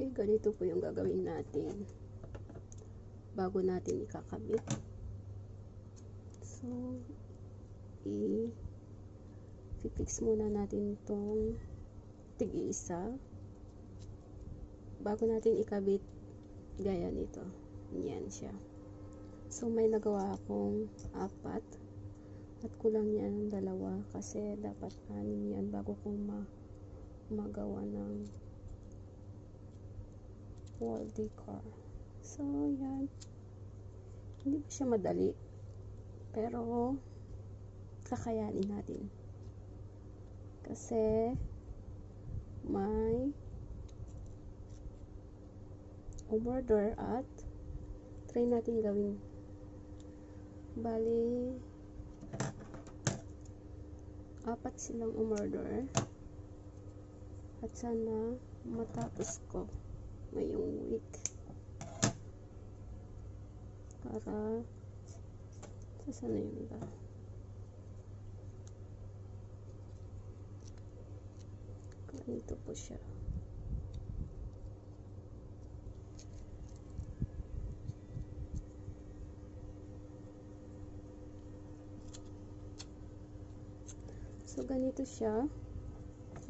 Okay, ganito po yung gagawin natin bago natin ikakabit. So, i-fix muna natin itong tig-isa bago natin ikabit gaya nito. Yan siya. So, may nagawa akong 4 at kulang yan 2 kasi dapat 6 yan bago ko magawa ng wall decor. So, yan. Hindi pa siya madali. Pero, kakayanin natin. Kasi, may umorder at try natin gawin. Bali, 4 silang umorder. At sana matapos ko ngayong week. Para sana yung iba. Ganito po siya. So, ganito siya.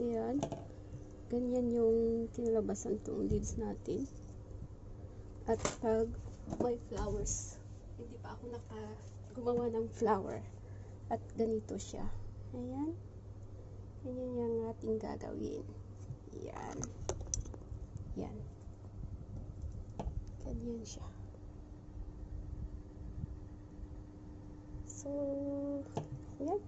Ayan. Ganyan yung kinalabasan itong leaves natin. At pag may flowers, hindi pa ako gumawa ng flower. At ganito siya. Ayan. Ganyan yung ating gagawin. Yan. Yan. Ganyan siya. So, yan.